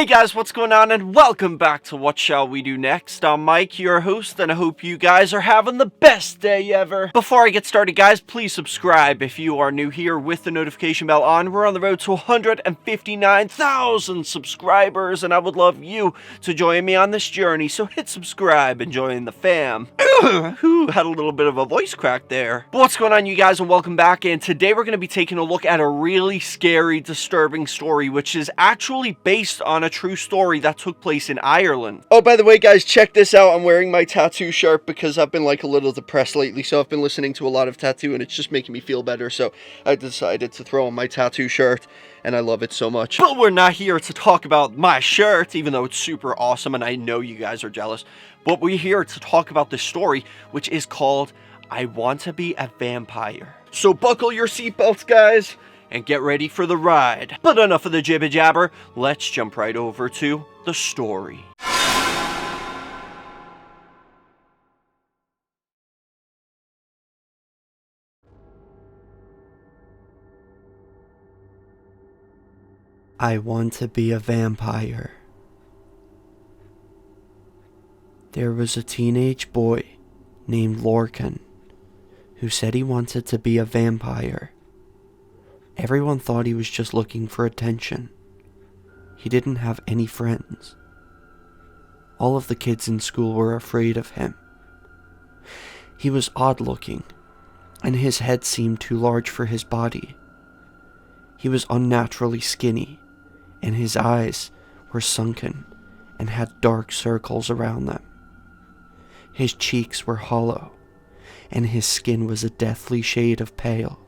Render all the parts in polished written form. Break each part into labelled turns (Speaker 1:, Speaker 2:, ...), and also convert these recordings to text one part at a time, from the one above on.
Speaker 1: Hey guys, what's going on, and welcome back to What Shall We Do Next. I'm Mike, your host, and I hope you guys are having the best day ever. Before I get started, guys, please subscribe if you are new here with the notification bell on. We're on the road to 159,000 subscribers, and I would love you to join me on this journey, so hit subscribe and join the fam. Who had a little bit of a voice crack there. But what's going on, you guys, and welcome back, and today we're going to be taking a look at a really scary, disturbing story, which is actually based on a true story that took place in Ireland. Oh, by the way, guys, check this out. I'm wearing my tattoo shirt because I've been like a little depressed lately, so I've been listening to a lot of tattoo and it's just making me feel better, so I decided to throw on my tattoo shirt and I love it so much. But we're not here to talk about my shirt, even though it's super awesome and I know you guys are jealous, but we're here to talk about this story, which is called I Want to Be a Vampire. So buckle your seatbelts, guys, and get ready for the ride. But enough of the jibber jabber, let's jump right over to the story. I want to be a vampire. There was a teenage boy named Lorcan who said he wanted to be a vampire. Everyone thought he was just looking for attention. He didn't have any friends. All of the kids in school were afraid of him. He was odd-looking, and his head seemed too large for his body. He was unnaturally skinny, and his eyes were sunken and had dark circles around them. His cheeks were hollow, and his skin was a deathly shade of pale.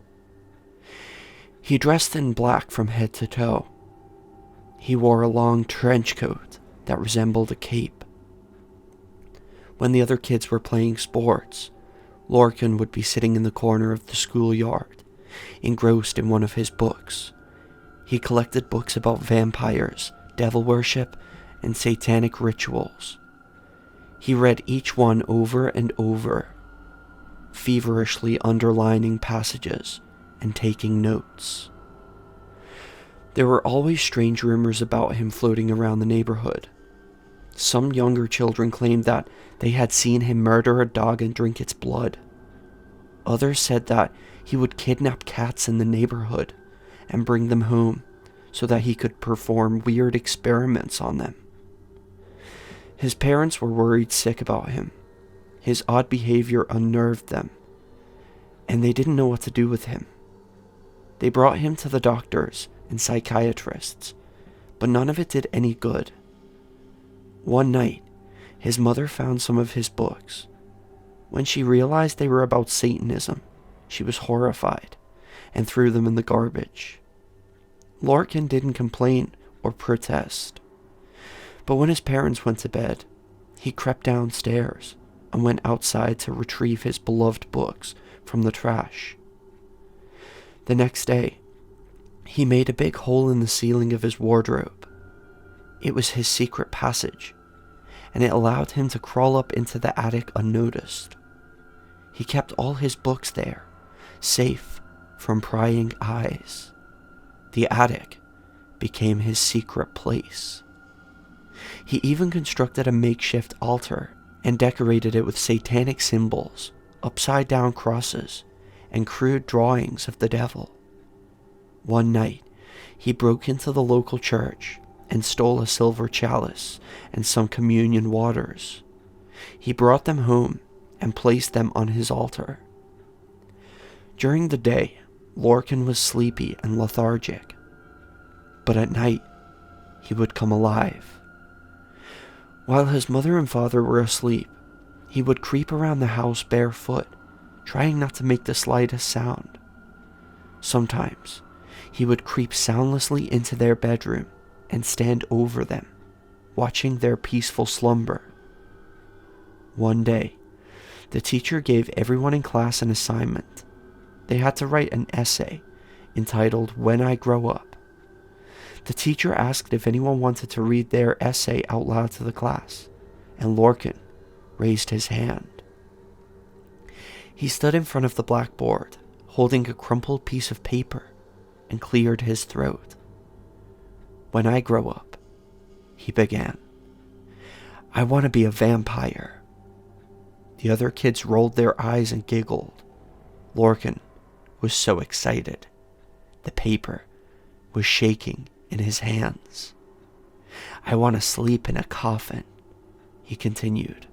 Speaker 1: He dressed in black from head to toe. He wore a long trench coat that resembled a cape. When the other kids were playing sports, Lorcan would be sitting in the corner of the schoolyard, engrossed in one of his books. He collected books about vampires, devil worship, and satanic rituals. He read each one over and over, feverishly underlining passages and taking notes. There were always strange rumors about him floating around the neighborhood. Some younger children claimed that they had seen him murder a dog and drink its blood. Others said that he would kidnap cats in the neighborhood and bring them home so that he could perform weird experiments on them. His parents were worried sick about him. His odd behavior unnerved them, and they didn't know what to do with him. They brought him to the doctors and psychiatrists, but none of it did any good. One night, his mother found some of his books. When she realized they were about Satanism, she was horrified and threw them in the garbage. Lorcan didn't complain or protest, but when his parents went to bed, he crept downstairs and went outside to retrieve his beloved books from the trash. The next day, he made a big hole in the ceiling of his wardrobe. It was his secret passage, and it allowed him to crawl up into the attic unnoticed. He kept all his books there, safe from prying eyes. The attic became his secret place. He even constructed a makeshift altar and decorated it with satanic symbols, upside-down crosses, and crude drawings of the devil. One night, he broke into the local church and stole a silver chalice and some communion waters. He brought them home and placed them on his altar. During the day, Lorcan was sleepy and lethargic, but at night, he would come alive. While his mother and father were asleep, he would creep around the house barefoot, trying not to make the slightest sound. Sometimes, he would creep soundlessly into their bedroom and stand over them, watching their peaceful slumber. One day, the teacher gave everyone in class an assignment. They had to write an essay entitled "When I Grow Up." The teacher asked if anyone wanted to read their essay out loud to the class, and Lorcan raised his hand. He stood in front of the blackboard, holding a crumpled piece of paper, and cleared his throat. "When I grow up, he began. "I want to be a vampire." The other kids rolled their eyes and giggled. Lorcan was so excited. The paper was shaking in his hands. "I want to sleep in a coffin," he continued.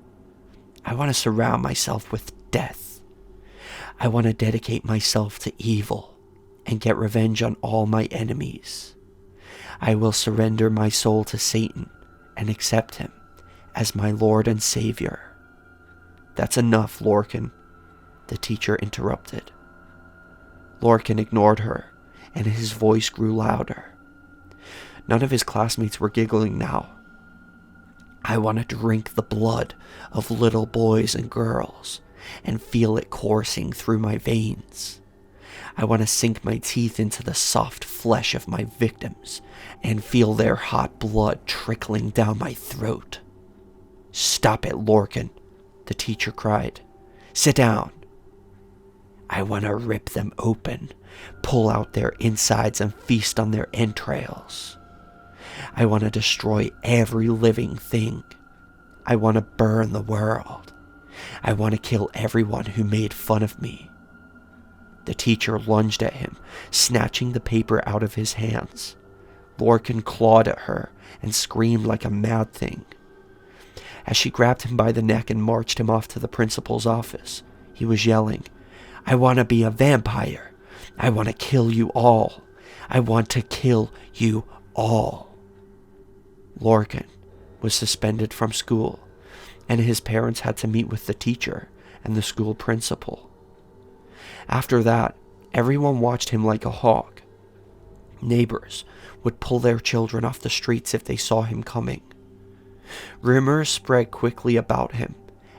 Speaker 1: "I want to surround myself with death. I want to dedicate myself to evil and get revenge on all my enemies. I will surrender my soul to Satan and accept him as my Lord and Savior." "That's enough, Lorcan," the teacher interrupted. Lorcan ignored her, and his voice grew louder. None of his classmates were giggling now. "I want to drink the blood of little boys and girls and feel it coursing through my veins. I want to sink my teeth into the soft flesh of my victims and feel their hot blood trickling down my throat." "Stop it, Lorcan," the teacher cried. "Sit down." "I want to rip them open, pull out their insides and feast on their entrails. I want to destroy every living thing. I want to burn the world. I want to kill everyone who made fun of me." The teacher lunged at him, snatching the paper out of his hands. Lorcan clawed at her and screamed like a mad thing. As she grabbed him by the neck and marched him off to the principal's office, he was yelling, "I want to be a vampire. I want to kill you all. I want to kill you all." Lorcan was suspended from school, and his parents had to meet with the teacher and the school principal. After that, everyone watched him like a hawk. Neighbors would pull their children off the streets if they saw him coming. Rumors spread quickly about him,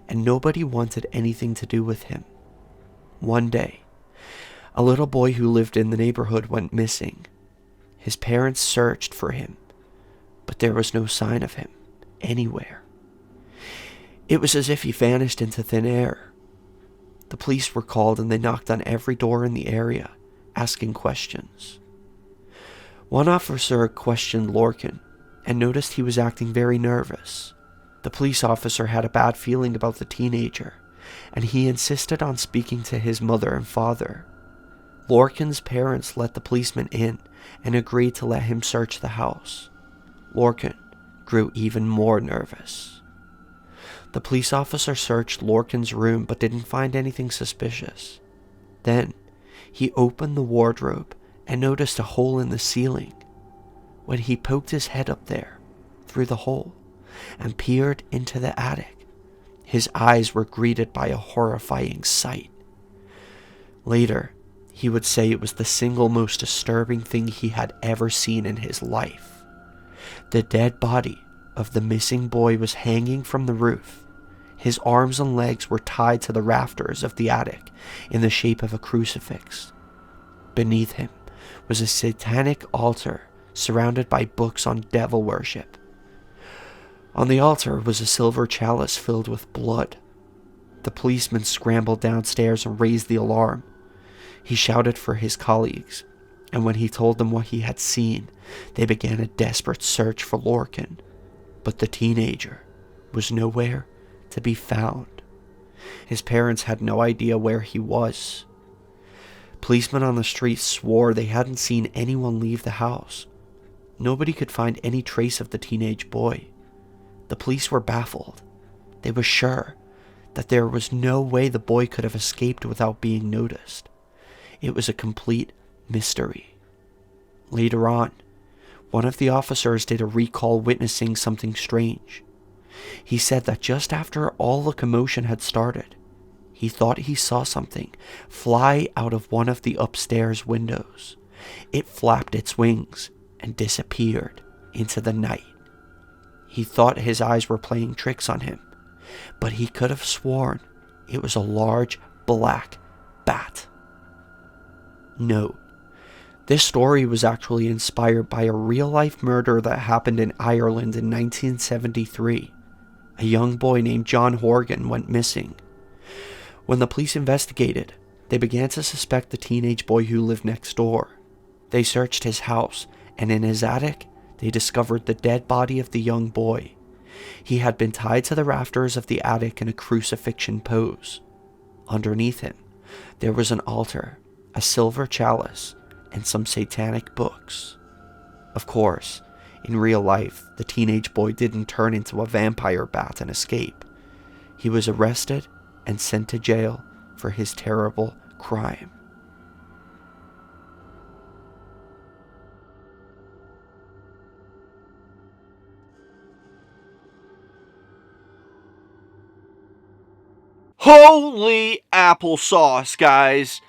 Speaker 1: and nobody wanted anything to do with him. One day, a little boy who lived in the neighborhood went missing. His parents searched for him, but there was no sign of him anywhere. It was as if he vanished into thin air. The police were called and they knocked on every door in the area, asking questions. One officer questioned Lorcan and noticed he was acting very nervous. The police officer had a bad feeling about the teenager, and he insisted on speaking to his mother and father. Lorcan's parents let the policeman in and agreed to let him search the house. Lorcan grew even more nervous. The police officer searched Lorcan's room but didn't find anything suspicious. Then, he opened the wardrobe and noticed a hole in the ceiling. When he poked his head up there, through the hole, and peered into the attic, his eyes were greeted by a horrifying sight. Later, he would say it was the single most disturbing thing he had ever seen in his life. The dead body of the missing boy was hanging from the roof. His arms and legs were tied to the rafters of the attic in the shape of a crucifix. Beneath him was a satanic altar surrounded by books on devil worship. On the altar was a silver chalice filled with blood. The policeman scrambled downstairs and raised the alarm. He shouted for his colleagues, and when he told them what he had seen, they began a desperate search for Lorcan. But the teenager was nowhere to be found. His parents had no idea where he was. Policemen on the street swore they hadn't seen anyone leave the house. Nobody could find any trace of the teenage boy. The police were baffled. They were sure that there was no way the boy could have escaped without being noticed. It was a complete mystery. Later on, one of the officers did a recall witnessing something strange. He said that just after all the commotion had started, he thought he saw something fly out of one of the upstairs windows. It flapped its wings and disappeared into the night. He thought his eyes were playing tricks on him, but he could have sworn it was a large black bat. Note: this story was actually inspired by a real-life murder that happened in Ireland in 1973. A young boy named John Horgen went missing. When the police investigated, they began to suspect the teenage boy who lived next door. They searched his house, and in his attic, they discovered the dead body of the young boy. He had been tied to the rafters of the attic in a crucifixion pose. Underneath him, there was an altar, a silver chalice, and some satanic books. Of course, in real life, the teenage boy didn't turn into a vampire bat and escape. He was arrested and sent to jail for his terrible crime.
Speaker 2: Holy applesauce, guys.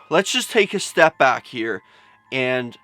Speaker 2: Let's just take a step back here and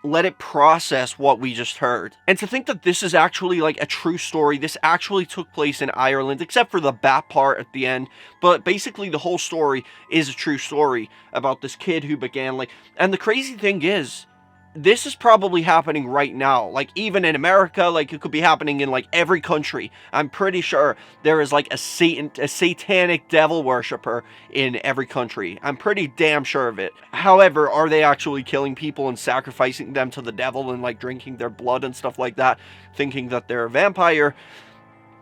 Speaker 2: let it process what we just heard. And to think that this is actually like a true story, this actually took place in Ireland, except for the bat part at the end. But basically the whole story is a true story about this kid who began like, and the crazy thing is, this is probably happening right now, like even in America, like it could be happening in like every country. I'm pretty sure there is like a satanic devil worshiper in every country. I'm pretty damn sure of it. However, are they actually killing people and sacrificing them to the devil and like drinking their blood and stuff like that, thinking that they're a vampire?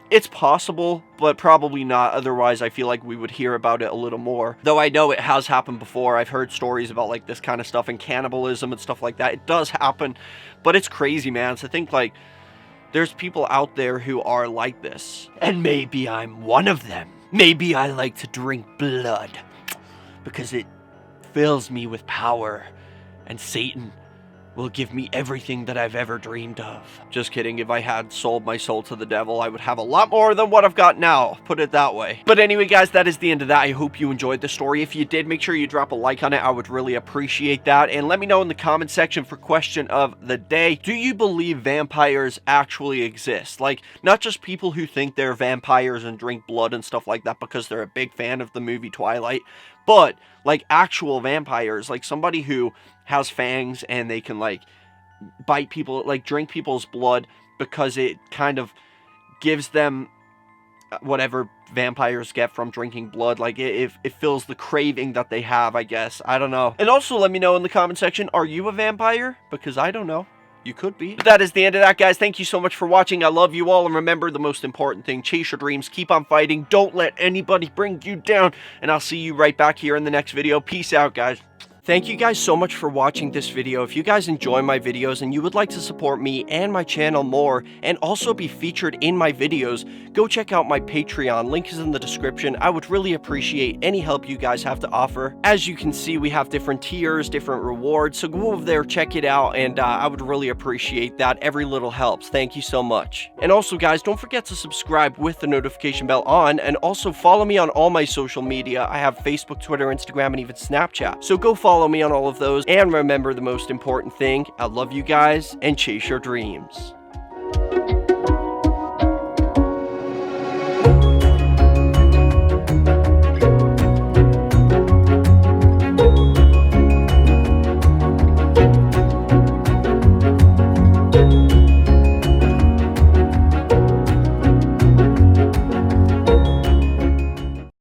Speaker 2: It's possible, but probably not. Otherwise, I feel like we would hear about it a little more. Though I know it has happened before. I've heard stories about like this kind of stuff and cannibalism and stuff like that. It does happen, but it's crazy, man. To think like there's people out there who are like this. And maybe I'm one of them. Maybe I like to drink blood because it fills me with power, and Satan will give me everything that I've ever dreamed of. Just kidding. If I had sold my soul to the devil, I would have a lot more than what I've got now. Put it that way. But anyway, guys, that is the end of that. I hope you enjoyed the story. If you did, make sure you drop a like on it. I would really appreciate that. And let me know in the comment section for question of the day. Do you believe vampires actually exist? Like, not just people who think they're vampires and drink blood and stuff like that because they're a big fan of the movie Twilight, but like actual vampires, like somebody who has fangs and they can like bite people, like drink people's blood because it kind of gives them whatever vampires get from drinking blood. Like it fills the craving that they have, I guess. I don't know. And also let me know in the comment section, are you a vampire? Because I don't know. You could be. But that is the end of that, guys. Thank you so much for watching. I love you all. And remember the most important thing, chase your dreams, keep on fighting. Don't let anybody bring you down. And I'll see you right back here in the next video. Peace out, guys. Thank you guys so much for watching this video. If you guys enjoy my videos and you would like to support me and my channel more and also be featured in my videos, go check out my Patreon. Link is in the description. I would really appreciate any help you guys have to offer. As you can see, we have different tiers, different rewards, so go over there, check it out, and I would really appreciate that. Every little helps. Thank you so much. And also, guys, don't forget to subscribe with the notification bell on, and also follow me on all my social media. I have Facebook, Twitter, Instagram, and even Snapchat. So go follow me on all of those, and remember the most important thing, I love you guys, and chase your dreams.